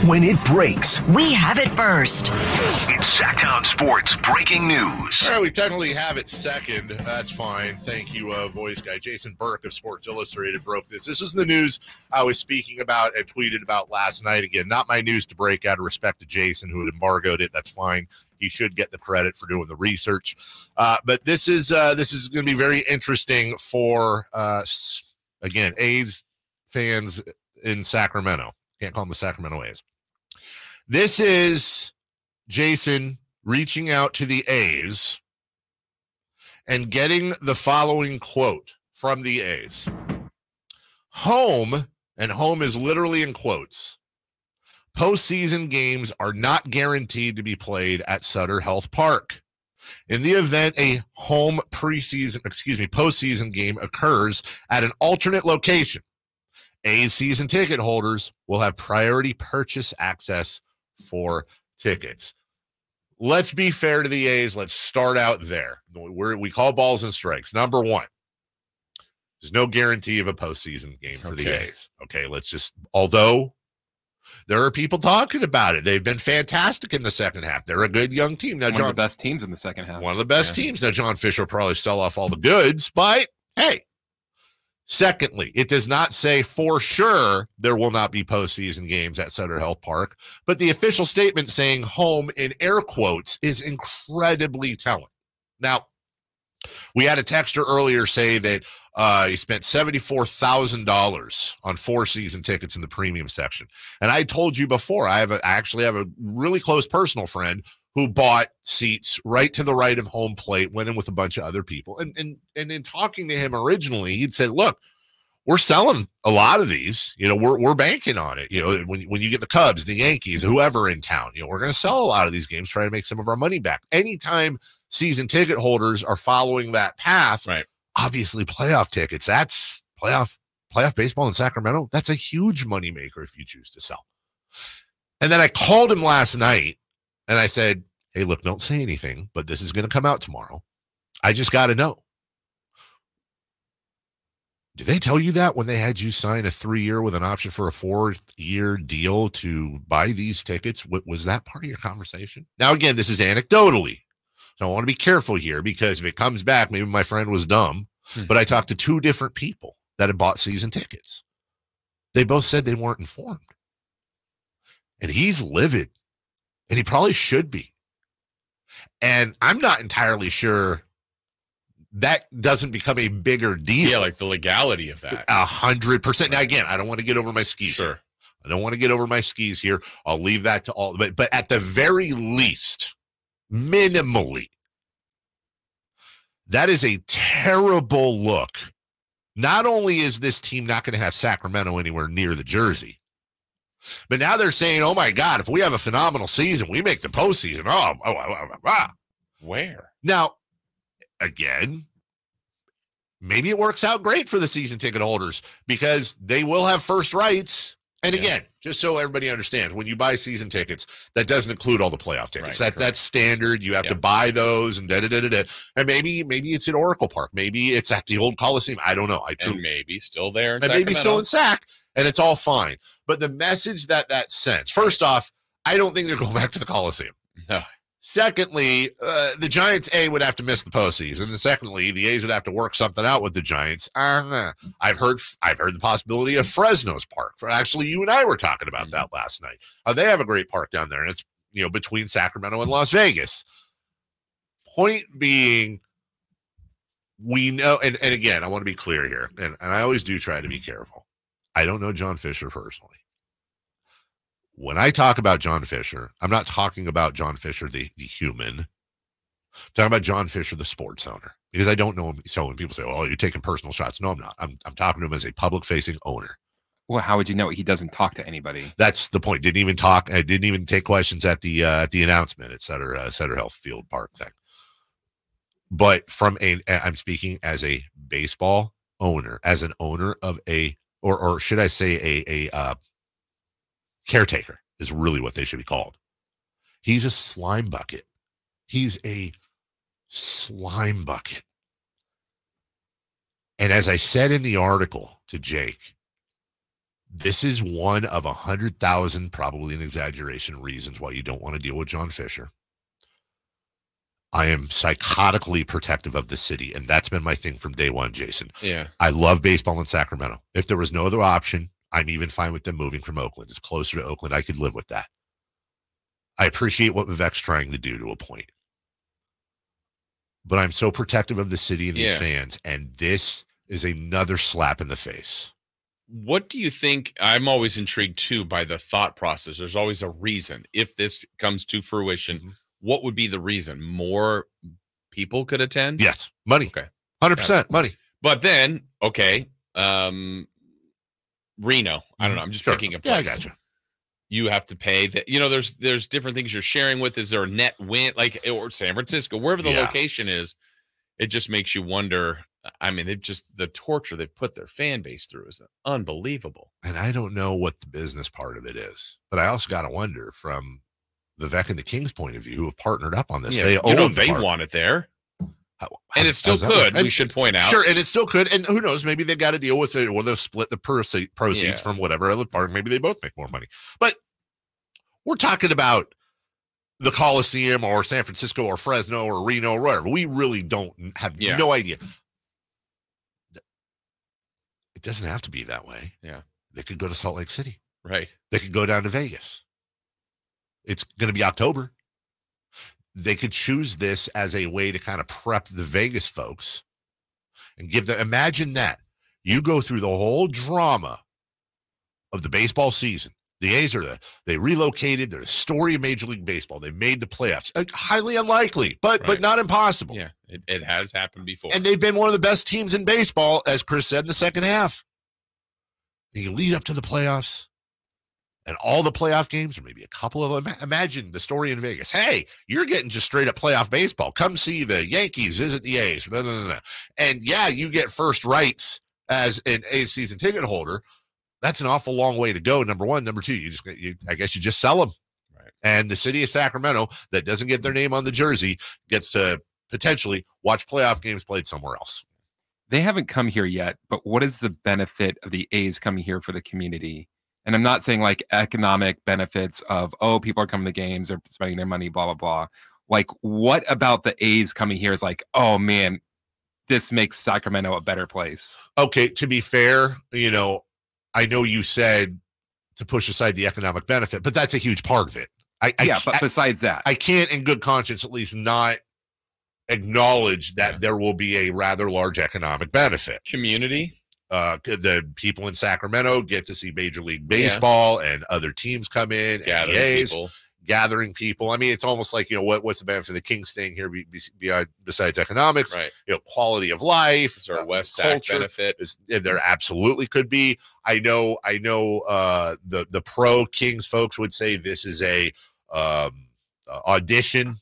When it breaks, we have it first. It's Sactown Sports Breaking News. All right, we technically have it second. That's fine. Thank you, voice guy. Jason Burke of Sports Illustrated broke this. This is the news I was speaking about and tweeted about last night. Again, not my news to break out of respect to Jason, who had embargoed it. That's fine. He should get the credit for doing the research. But this is going to be very interesting for, again, A's fans in Sacramento. Can't call them the Sacramento A's. This is Jason reaching out to the A's and getting the following quote from the A's. Home, and home is literally in quotes, postseason games are not guaranteed to be played at Sutter Health Park. In the event a home postseason game occurs at an alternate location, A's season ticket holders will have priority purchase access for tickets. Let's be fair to the A's. Let's start out there. We call balls and strikes. Number one, there's no guarantee of a postseason game for the A's. Okay, although there are people talking about it. They've been fantastic in the second half. They're a good young team. Now, one of the best teams in the second half. One of the best teams. Now, John Fisher will probably sell off all the goods, but hey. Secondly, it does not say for sure there will not be postseason games at Sutter Health Park, but the official statement saying home in air quotes is incredibly telling. Now, we had a texter earlier say that he spent $74,000 on 4 season tickets in the premium section. And I told you before, I actually have a really close personal friend who bought seats right to the right of home plate, went in with a bunch of other people. And in talking to him originally, he'd said, look, we're selling a lot of these. We're banking on it. When you get the Cubs, the Yankees, whoever in town, we're going to sell a lot of these games, try to make some of our money back. Anytime season ticket holders are following that path, right? Obviously playoff tickets, that's playoff baseball in Sacramento. That's a huge moneymaker if you choose to sell. And then I called him last night and I said, hey, look, don't say anything, but this is going to come out tomorrow. I just got to know. Did they tell you that when they had you sign a 3-year with an option for a 4-year deal to buy these tickets? Was that part of your conversation? Now, again, this is anecdotally. So I want to be careful here because if it comes back, maybe my friend was dumb, but I talked to 2 different people that had bought season tickets. They both said they weren't informed. And he's livid. And he probably should be. And I'm not entirely sure that doesn't become a bigger deal. Yeah, like the legality of that. 100%. Now, again, I don't want to get over my skis. Sure. I don't want to get over my skis here. I'll leave that to all. But at the very least, minimally, that is a terrible look. Not only is this team not going to have Sacramento anywhere near the jersey, but now they're saying, oh, my God, if we have a phenomenal season, we make the postseason. Where? Now, again, maybe it works out great for the season ticket holders because they will have first rights. And again, just so everybody understands, when you buy season tickets, that doesn't include all the playoff tickets. That's standard. You have to buy those and da-da-da-da-da. And maybe it's at Oracle Park. Maybe it's at the old Coliseum. I don't know. And maybe still there in Sacramento. Maybe still in Sac, and it's all fine. But the message that sends, first off, I don't think they're going back to the Coliseum. No. Secondly, the Giants, would have to miss the postseason. And secondly, the A's would have to work something out with the Giants. I've heard the possibility of Fresno's park. Actually, you and I were talking about that last night. They have a great park down there, and it's between Sacramento and Las Vegas. Point being, we know, and again, I want to be clear here, and I always do try to be careful. I don't know John Fisher personally. When I talk about John Fisher, I'm not talking about John Fisher, the human. I'm talking about John Fisher, the sports owner, because I don't know him. So when people say, oh, you're taking personal shots. No, I'm not. I'm talking to him as a public-facing owner. Well, how would you know he doesn't talk to anybody? That's the point. Didn't even talk. I didn't even take questions at the announcement at Sutter Health Field Park thing. But I'm speaking as a baseball owner, as an owner of or should I say a caretaker is really what they should be called. He's a slime bucket. He's a slime bucket. And as I said in the article to Jake, This is one of 100,000, probably an exaggeration, reasons why you don't want to deal with John Fisher. I am psychotically protective of the city, and that's been my thing from day one, Jason. Yeah. I love baseball in Sacramento. If there was no other option, I'm even fine with them moving from Oakland. It's closer to Oakland. I could live with that. I appreciate what Vivek's trying to do to a point. But I'm so protective of the city and these fans, and this is another slap in the face. What do you think? I'm always intrigued, too, by the thought process. There's always a reason. If this comes to fruition, what would be the reason? More people could attend? Yes. Money. Okay. 100% money. But then, okay, Reno. I don't know. I'm just picking a place. Yeah, I got you. You have to pay that. There's different things you're sharing with. Is there a net win? Or San Francisco, wherever the location is, it just makes you wonder. I mean, the torture they've put their fan base through is unbelievable. And I don't know what the business part of it is, but I also got to wonder from Vivek and the Kings' point of view, who have partnered up on this. Yeah, they want it there. And it still could. We should point out. Sure, and it still could. And who knows? Maybe they got to deal with it, or they'll split the proceeds from whatever other part. Maybe they both make more money. But we're talking about the Coliseum or San Francisco or Fresno or Reno or whatever. We really don't have no idea. It doesn't have to be that way. Yeah. They could go to Salt Lake City. Right. They could go down to Vegas. It's going to be October. They could choose this as a way to kind of prep the Vegas folks and give them, imagine that. You go through the whole drama of the baseball season. The A's they relocated. They're a story of Major League Baseball. They made the playoffs. Highly unlikely, but not impossible. Yeah, it has happened before. And they've been one of the best teams in baseball, as Chris said, in the second half. And you lead up to the playoffs. And all the playoff games, or maybe a couple of them. Imagine the story in Vegas. Hey, you're getting just straight up playoff baseball. Come see the Yankees, visit the A's. Blah, blah, blah. And yeah, you get first rights as an A's season ticket holder. That's an awful long way to go. Number one. Number two, I guess you just sell them. Right. And the city of Sacramento that doesn't get their name on the jersey gets to potentially watch playoff games played somewhere else. They haven't come here yet, but what is the benefit of the A's coming here for the community? And I'm not saying like economic benefits of, people are coming to games, they're spending their money, blah, blah, blah. Like, what about the A's coming here is like, oh, man, this makes Sacramento a better place? Okay, to be fair, I know you said to push aside the economic benefit, but that's a huge part of it. But besides that, I can't in good conscience at least not acknowledge that there will be a rather large economic benefit. Community. The people in Sacramento get to see Major League Baseball and other teams come in, gathering people. I mean, it's almost like, what's the benefit of the Kings staying here besides economics? Right. Quality of life. Is there a West Sac benefit? There absolutely could be. I know. The pro Kings folks would say this is a audition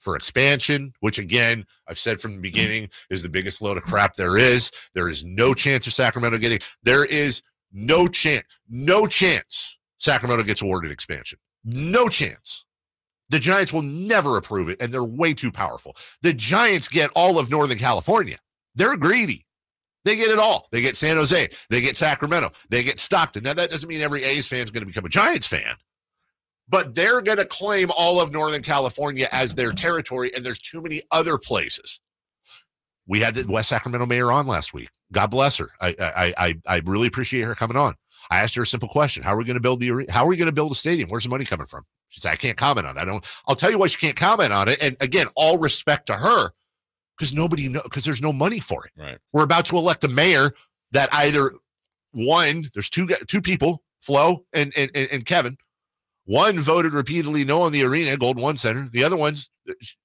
for expansion, which again, I've said from the beginning is the biggest load of crap there is. There is no chance of Sacramento there is no chance Sacramento gets awarded expansion. No chance. The Giants will never approve it, and they're way too powerful. The Giants get all of Northern California. They're greedy. They get it all. They get San Jose. They get Sacramento. They get Stockton. Now, that doesn't mean every A's fan is going to become a Giants fan, but they're going to claim all of Northern California as their territory, and there's too many other places. We had the West Sacramento mayor on last week. God bless her. I really appreciate her coming on. I asked her a simple question: How are we going to build How are we going to build a stadium? Where's the money coming from? She said, "I can't comment on that. I'll tell you why she can't comment on it." And again, all respect to her, because there's no money for it. Right. We're about to elect a mayor that either there's two people, Flo and Kevin. One voted repeatedly no on the arena, Gold One Center. The other one's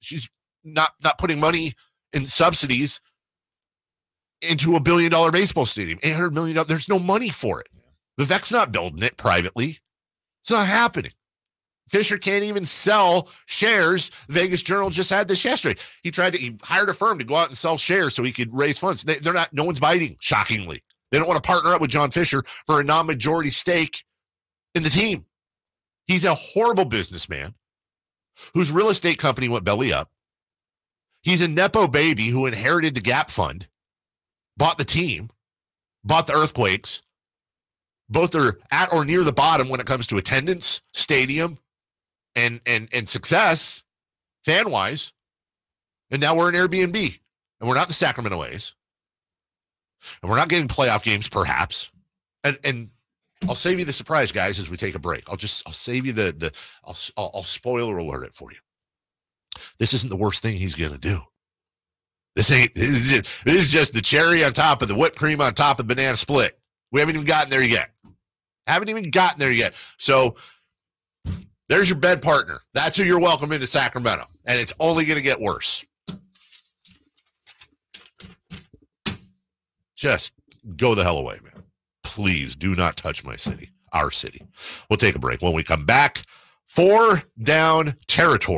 she's not putting money in subsidies into $1 billion baseball stadium, $800 million. There's no money for it. Vivek's not building it privately. It's not happening. Fisher can't even sell shares. Vegas Journal just had this yesterday. He hired a firm to go out and sell shares so he could raise funds. No one's biting, shockingly. They don't want to partner up with John Fisher for a non-majority stake in the team. He's a horrible businessman whose real estate company went belly up. He's a Nepo baby who inherited the Gap Fund, bought the team, bought the Earthquakes, Both are at or near the bottom when it comes to attendance, stadium, and success, fan-wise. And now we're an Airbnb, and we're not the Sacramento A's. And we're not getting playoff games, perhaps. And I'll save you the surprise, guys, as we take a break. I'll save you I'll spoiler alert it for you. This isn't the worst thing he's going to do. This is just the cherry on top of the whipped cream on top of the banana split. We haven't even gotten there yet. So there's your bed partner. That's who you're welcome into Sacramento. And it's only going to get worse. Just go the hell away, man. Please do not touch my city, our city. We'll take a break. When we come back, 4 down territory.